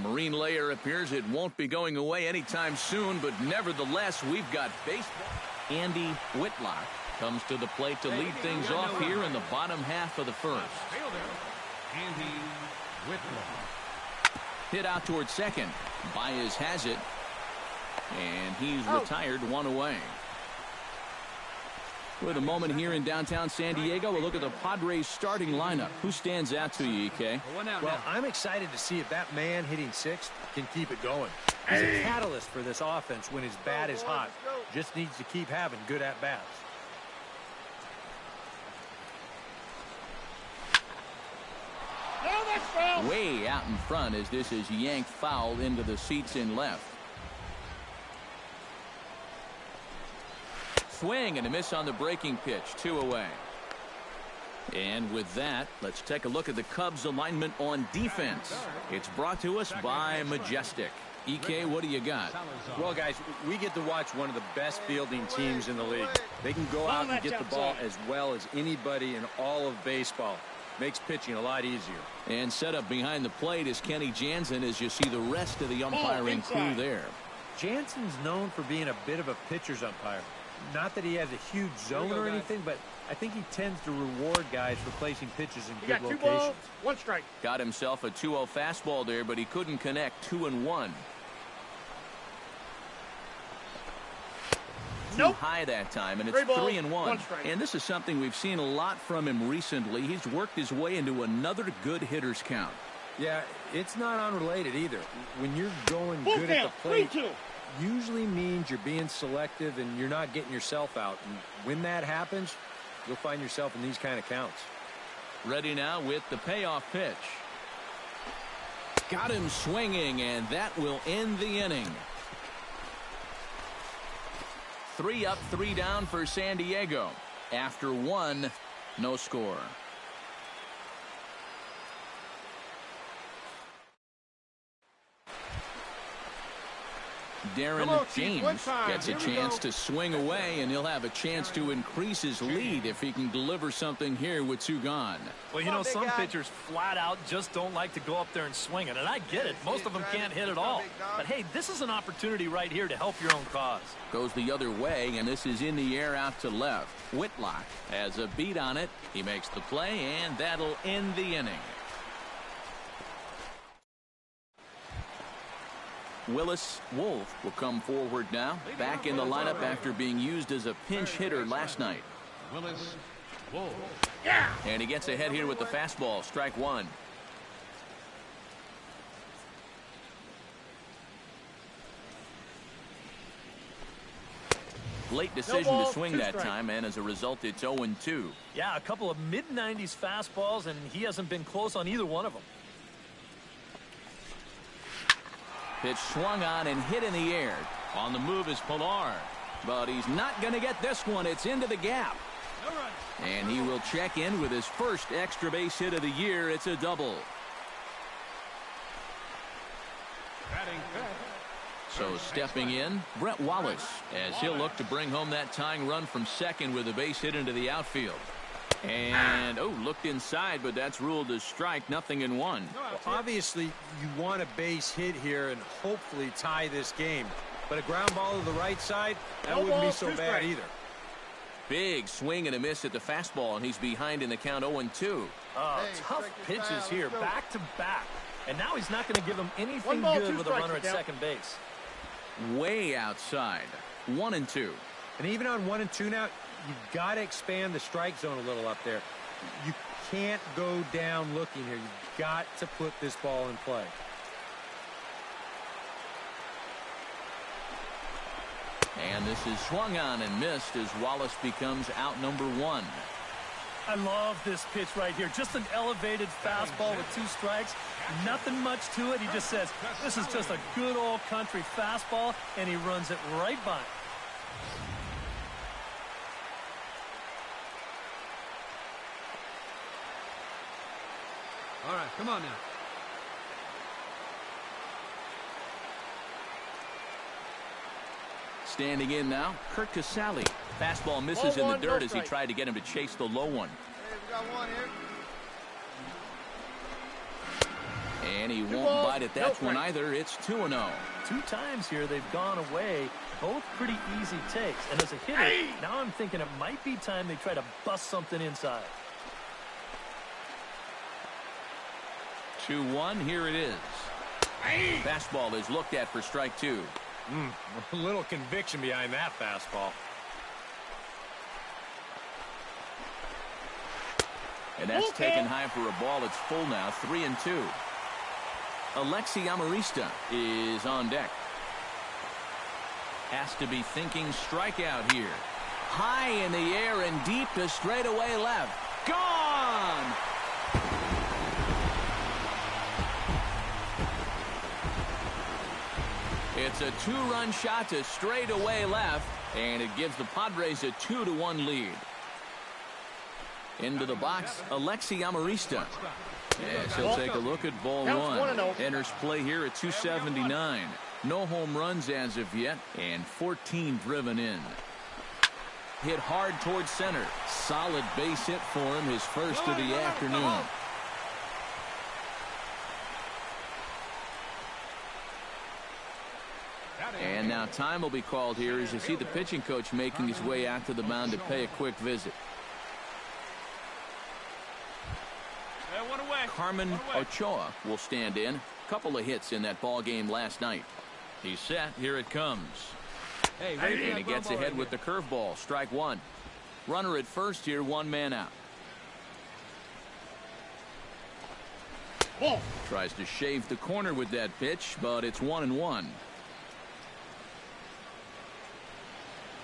marine layer appears it won't be going away anytime soon, but nevertheless, we've got baseball. Andy Whitlock comes to the plate to lead things off here in the bottom half of the first. Andy Whitlock. Hit out towards second. Baez has it. And he's retired, one away. With a moment here in downtown San Diego, we'll look at the Padres starting lineup. Who stands out to you, EK? Well, I'm excited to see if that man hitting sixth can keep it going. He's a catalyst for this offense when his bat is hot. Just needs to keep having good at-bats. Way out in front as this is yanked foul into the seats in left. Swing and a miss on the breaking pitch. 2 away. And with that, let's take a look at the Cubs alignment on defense. It's brought to us by Majestic. EK, what do you got? Well, guys, we get to watch one of the best fielding teams in the league. They can go out and get the ball as well as anybody in all of baseball. Makes pitching a lot easier. And set up behind the plate is Kenny Jansen as you see the rest of the umpiring crew there. Jansen's known for being a bit of a pitcher's umpire. Not that he has a huge zone or anything, but I think he tends to reward guys for placing pitches in good locations. 2 balls, 1 strike. Got himself a 2-0 fastball there, but he couldn't connect. 2-1. Nope. Too high that time, and it's 3-1. And this is something we've seen a lot from him recently. He's worked his way into another good hitter's count. Yeah, it's not unrelated either. When you're going good at the plate, usually means you're being selective and you're not getting yourself out. And when that happens, you'll find yourself in these kind of counts. Ready now with the payoff pitch. Got him swinging, and that will end the inning. 3 up, 3 down for San Diego. After 1, no score. Darren James gets a chance to swing away, and he'll have a chance to increase his lead if he can deliver something here with 2 gone. Well, you know, some pitchers flat out just don't like to go up there and swing it, and I get it. Most of them can't hit at all. But, hey, this is an opportunity right here to help your own cause. Goes the other way, and this is in the air out to left. Whitlock has a beat on it. He makes the play, and that'll end the inning. Willis Wolf will come forward now, back in the lineup after being used as a pinch hitter last night. Willis Wolf. And he gets ahead here with the fastball. Strike 1. Late decision to swing that time, and as a result, it's 0-2. Yeah, a couple of mid-90s fastballs, and he hasn't been close on either one of them. Pitch swung on and hit in the air. On the move is Pilar, but he's not going to get this one. It's into the gap. And he will check in with his first extra base hit of the year. It's a double. So stepping in, Brett Wallace, as he'll look to bring home that tying run from second with a base hit into the outfield. And, looked inside, but that's ruled as strike. 0-1. Well, obviously, you want a base hit here and hopefully tie this game. But a ground ball to the right side, that wouldn't be so bad either. Big swing and a miss at the fastball, and he's behind in the count 0-2. Tough pitches here, back to back. And now he's not going to give him anything good with a runner at second base. Way outside. 1-2. And even on 1-2 now, you've got to expand the strike zone a little up there. You can't go down looking here. You've got to put this ball in play. And this is swung on and missed as Wallace becomes out number 1. I love this pitch right here. Just an elevated fastball with 2 strikes. Nothing much to it. He just says, this is just a good old country fastball, and he runs it right by. All right, come on now. Standing in now, Kurt Casale. Fastball misses in the dirt as he tried to get him to chase the low one. Hey, we got 1 here. And he won't bite at that one either. It's 2-0. 2 times here they've gone away. Both pretty easy takes. And as a hitter, now I'm thinking it might be time they try to bust something inside. 2-1. Here it is. Fastball is looked at for strike 2. A little conviction behind that fastball. And that's taken high for a ball. It's full now, 3-2. Alexi Amarista is on deck. Has to be thinking strikeout here. High in the air and deep to straightaway left. Gone! It's a 2-run shot to straightaway left, and it gives the Padres a 2-1 lead. Into the box, Alexi Amarista. Yes, he'll take a look at ball one. Enters play here at 279. No home runs as of yet, and 14 driven in. Hit hard towards center. Solid base hit for him, his first of the afternoon. And now time will be called here as you see the pitching coach making his way out to the mound to pay a quick visit. Carmen Ochoa will stand in. Couple of hits in that ball game last night. He's set. Here it comes. And he gets ahead with the curveball. Strike 1. Runner at first here, 1 man out. Tries to shave the corner with that pitch, but it's 1-1.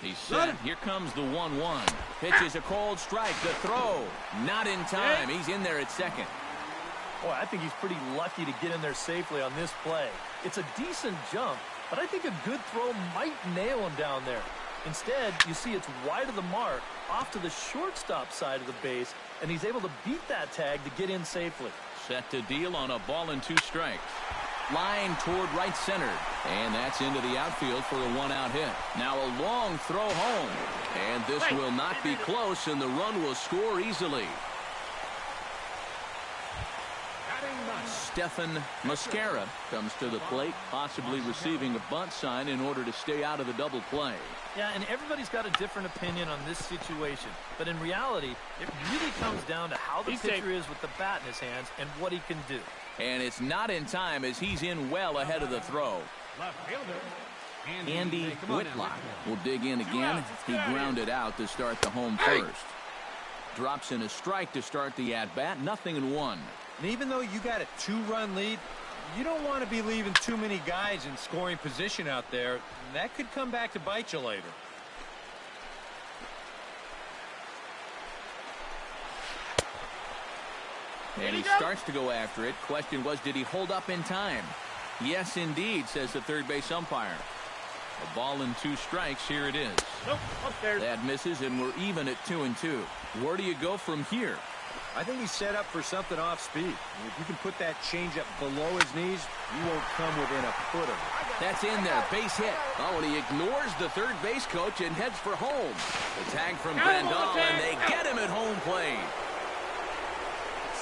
He's set. Here comes the 1-1. Pitch is a cold strike. The throw. Not in time. He's in there at second. Boy, I think he's pretty lucky to get in there safely on this play. It's a decent jump, but I think a good throw might nail him down there. Instead, you see it's wide of the mark, off to the shortstop side of the base, and he's able to beat that tag to get in safely. Set to deal on a ball and 2 strikes. Line toward right center, and that's into the outfield for a 1-out hit. Now a long throw home, and this will not be close, and the run will score easily. Stephen Mascara comes to the plate, possibly receiving a bunt sign in order to stay out of the double play. Yeah, and everybody's got a different opinion on this situation. But in reality, it really comes down to how the pitcher is with the bat in his hands and what he can do. And it's not in time as he's in well ahead of the throw. Andy Whitlock will dig in again. He grounded out to start the home first. Drops in a strike to start the at-bat. 0-1. And even though you got a 2-run lead, you don't want to be leaving too many guys in scoring position out there. That could come back to bite you later. And he starts to go after it. Question was, did he hold up in time? Yes, indeed, says the third base umpire. A ball and 2 strikes. Here it is. That misses, and we're even at 2-2. Where do you go from here? I think he's set up for something off speed. If you can put that changeup below his knees, you won't come within a foot of it. That's in there. Base hit. Oh, and he ignores the third base coach and heads for home. The tag from Grandal, and they get him at home plate.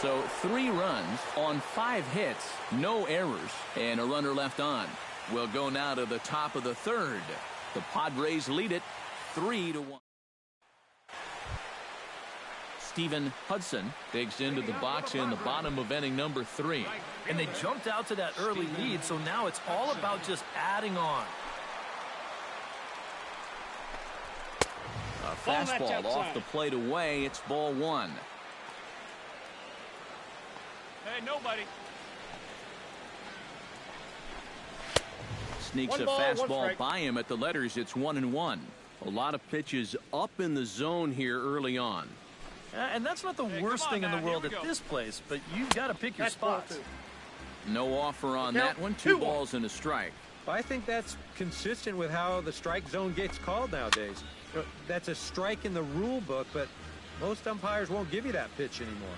So 3 runs on 5 hits, no errors, and a runner left on. We'll go now to the top of the third. The Padres lead it 3-1. Steven Hudson digs into the box in the bottom of inning number 3. And they jumped out to that early lead, so now it's all about just adding on. A fastball off the plate away. It's ball 1. Hey, nobody. Sneaks a fastball by him at the letters. It's 1-1. A lot of pitches up in the zone here early on. And that's not the worst thing in the world at this place, but you've got to pick your spots. No offer on that one. 2 balls and a strike. I think that's consistent with how the strike zone gets called nowadays. That's a strike in the rule book, but most umpires won't give you that pitch anymore.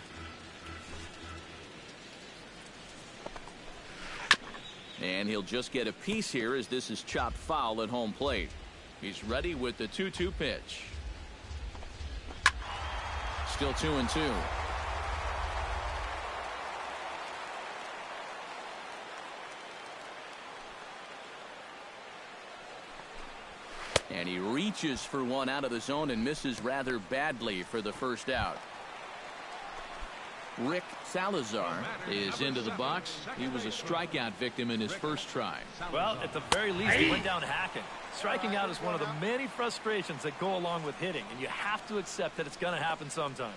And he'll just get a piece here as this is chopped foul at home plate. He's ready with the 2-2 pitch. Still 2-2. And he reaches for one out of the zone and misses rather badly for the first out. Rick Salazar is into the box. He was a strikeout victim in his first try. Well, at the very least, he went down hacking. Striking out is one of the many frustrations that go along with hitting, and you have to accept that it's going to happen sometimes.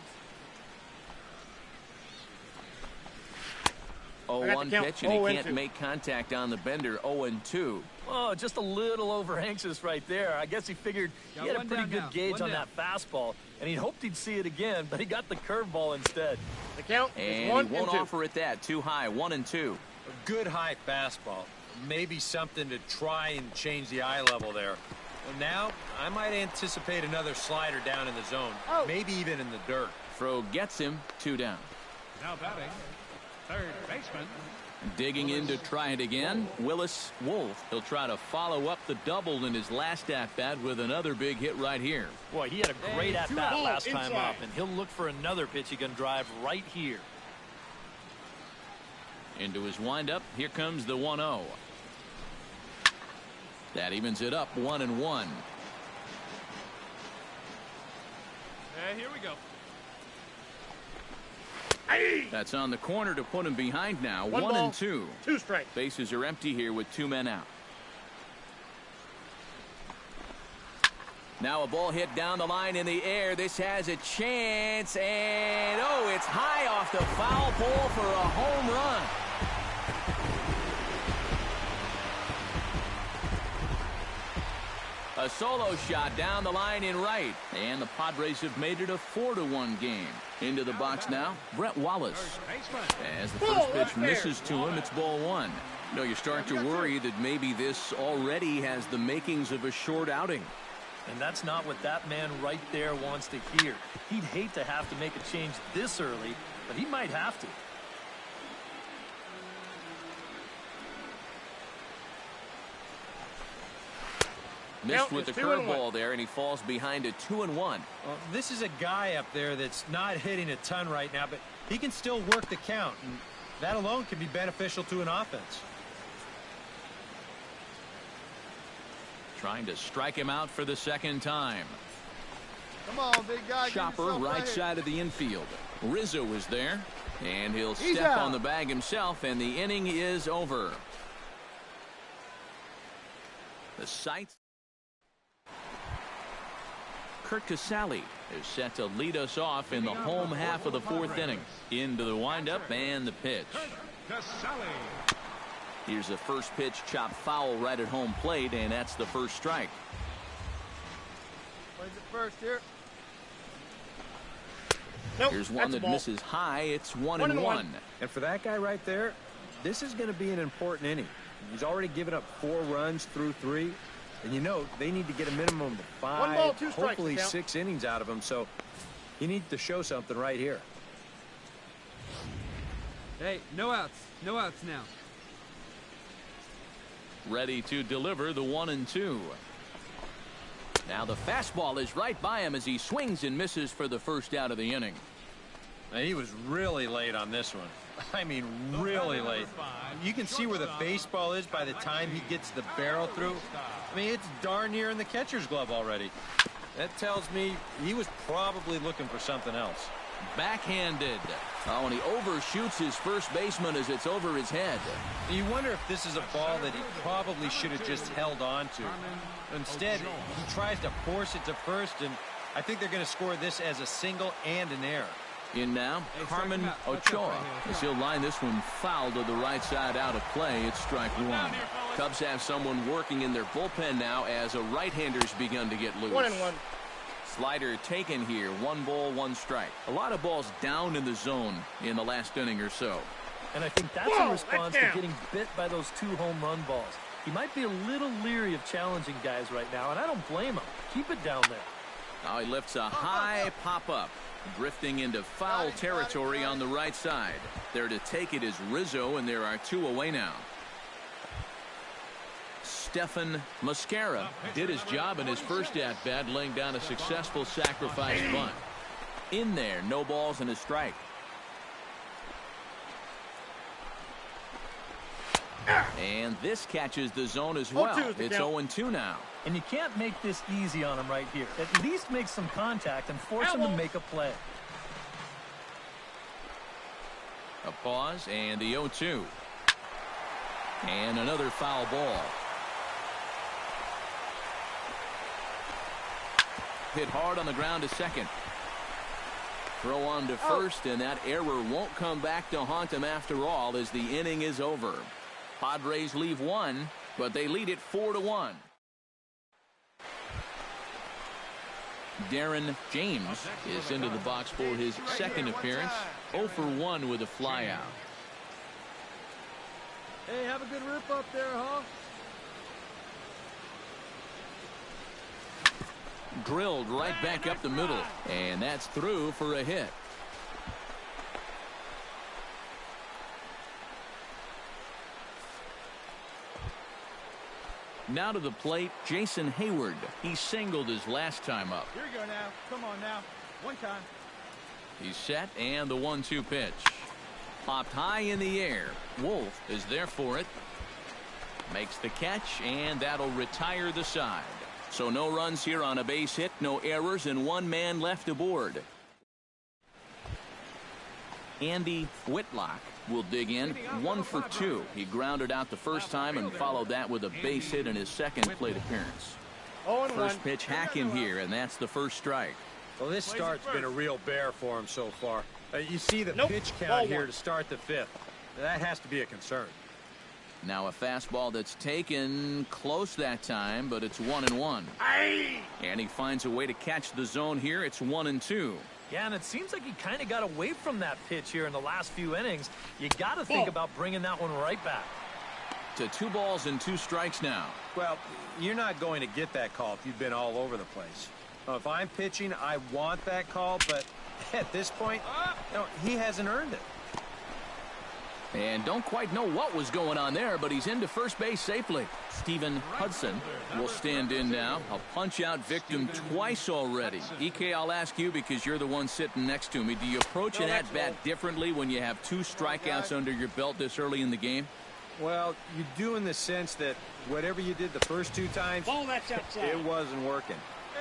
0-1 pitch, and he can't make contact on the bender. 0-2. Oh, just a little over anxious right there. I guess he figured he had a pretty good gauge on that fastball, and he hoped he'd see it again, but he got the curveball instead. The count is 1-2. And he won't offer it that. Too high. 1-2. A good high fastball. Maybe something to try and change the eye level there. Well, now I might anticipate another slider down in the zone. Maybe even in the dirt. Throw gets him. 2 down. Now batting, third baseman. Digging in to try it again, Willis Wolf. He'll try to follow up the double in his last at-bat with another big hit right here. Boy, he had a great at-bat last time up, and he'll look for another pitch he can drive right here. Into his windup, here comes the 1-0. That evens it up 1-1. Here we go. That's on the corner to put him behind now. 1-2. 2 strikes. Bases are empty here with 2 men out. Now a ball hit down the line in the air. This has a chance, and oh, it's high off the foul pole for a home run. A solo shot down the line in right, and the Padres have made it a 4-1 game. Into the box now, Brett Wallace. As the first pitch misses to him, it's ball 1. No, you start to worry that maybe this already has the makings of a short outing. And that's not what that man right there wants to hear. He'd hate to have to make a change this early, but he might have to. Missed with the curveball there, and he falls behind a 2-1. Well, this is a guy up there that's not hitting a ton right now, but he can still work the count, and that alone can be beneficial to an offense. Trying to strike him out for the second time. Come on, big guy. Chopper right side of the infield. Rizzo is there, and he'll He's step out on the bag himself, and the inning is over. The sights. Kurt Casale is set to lead us off in the home half of the 4th inning. Into the windup and the pitch. Here's the first pitch, chopped foul right at home plate, and that's the first strike. Plays it first here. Here's one that misses high. It's 1-1. And for that guy right there, this is going to be an important inning. He's already given up 4 runs through 3. And you know, they need to get a minimum of 5, 1 ball, 2 strikes, hopefully 6 innings out of him. So he needs to show something right here. Hey, no outs. No outs now. Ready to deliver the 1-2. Now the fastball is right by him as he swings and misses for the first out of the inning. Now, he was really late on this one. I mean, really late. You can see where the baseball is by the time he gets the barrel through. I mean, it's darn near in the catcher's glove already. That tells me he was probably looking for something else. Backhanded. Oh, and he overshoots his first baseman as it's over his head. You wonder if this is a ball that he probably should have just held on to. Instead, he tries to force it to first, and I think they're going to score this as a single and an error. In now, Carmen Ochoa, as he'll line this one foul to the right side out of play. It's strike 1. Cubs have someone working in their bullpen now as a right-hander's begun to get loose. 1-1. Slider taken here. 1 ball, 1 strike. A lot of balls down in the zone in the last inning or so. And I think that's in response to getting bit by those 2 home run balls. He might be a little leery of challenging guys right now, and I don't blame him. Keep it down there. Now he lifts a high pop-up. Drifting into foul territory on the right side. There to take it is Rizzo, and there are 2 away now. Stephan Mascara did his job in his first at-bat, laying down a successful sacrifice bunt. In there, no balls and a strike. And this catches the zone as well. It's 0-2 now. And you can't make this easy on him right here. At least make some contact and force him to make a play. A pause and the 0-2. And another foul ball. Hit hard on the ground to second. Throw on to first, and that error won't come back to haunt him after all as the inning is over. Padres leave one, but they lead it 4-1. Darren James is into the box for his second appearance. 0 for 1 with a flyout. Hey, have a good rip up there, huh? Drilled right back up the middle, and that's through for a hit. Now to the plate, Jason Hayward. He singled his last time up. Here you go now. Come on now. One time. He's set, and the 1-2 pitch. Popped high in the air. Wolf is there for it. Makes the catch, and that'll retire the side. So no runs here on a base hit, no errors, and one man left aboard. Andy Whitlock will dig in. 1 for 2. He grounded out the first time and followed that with a base hit in his second plate appearance. First pitch hack in here, and that's the first strike. Well, this start's been a real bear for him so far. You see the pitch count here to start the 5th. That has to be a concern. Now a fastball that's taken close that time, but it's 1-1. And he finds a way to catch the zone here. It's 1-2. Yeah, and it seems like he kind of got away from that pitch here in the last few innings. You got to think about bringing that one right back. To 2 balls and 2 strikes now. Well, you're not going to get that call if you've been all over the place. If I'm pitching, I want that call, but at this point, he hasn't earned it. And don't quite know what was going on there, but he's into first base safely. Stephen Hudson will stand in now. A punch-out victim twice already. EK, I'll ask you because you're the one sitting next to me. Do you approach an at-bat differently when you have 2 strikeouts under your belt this early in the game? Well, you do in the sense that whatever you did the first 2 times, it wasn't working.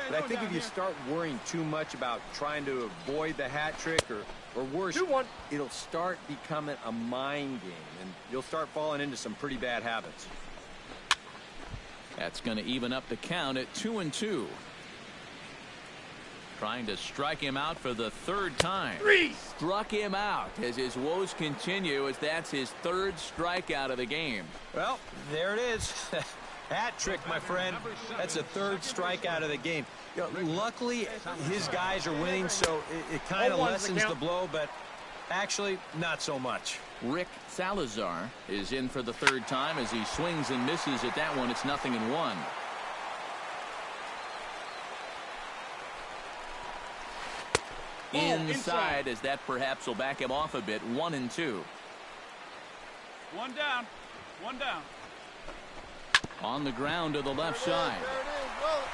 But I think if you start worrying too much about trying to avoid the hat trick or worse, it'll start becoming a mind game, and you'll start falling into some pretty bad habits. That's going to even up the count at 2-2. Trying to strike him out for the 3rd time. Struck him out as his woes continue, as that's his 3rd strikeout of the game. Well, there it is. Hat trick, my friend. That's a 3rd strikeout of the game. Luckily, his guys are winning, so it kind of lessens the blow, but actually, not so much. Rick Salazar is in for the 3rd time as he swings and misses at that one. It's 0-1. Inside, as that perhaps will back him off a bit. 1-2. 1 down. 1 down. On the ground to the left side.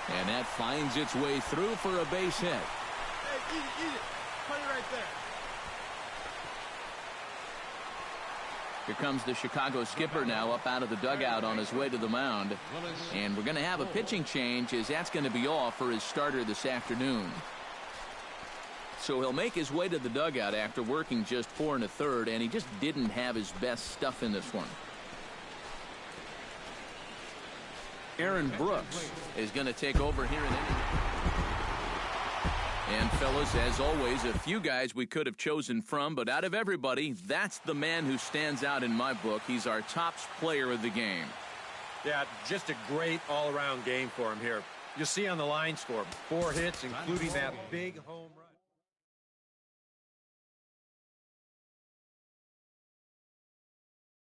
And that finds its way through for a base hit. Hey, eat it. Put it right there. Here comes the Chicago skipper now up out of the dugout on his way to the mound. And we're going to have a pitching change, as that's going to be off for his starter this afternoon. So he'll make his way to the dugout after working just 4 1/3, and he just didn't have his best stuff in this one. Aaron Brooks is going to take over here in inning. And fellas, as always, a few guys we could have chosen from, but out of everybody, that's the man who stands out in my book. He's our top player of the game. Yeah, just a great all-around game for him here. You'll see on the line score, 4 hits, including that big home run.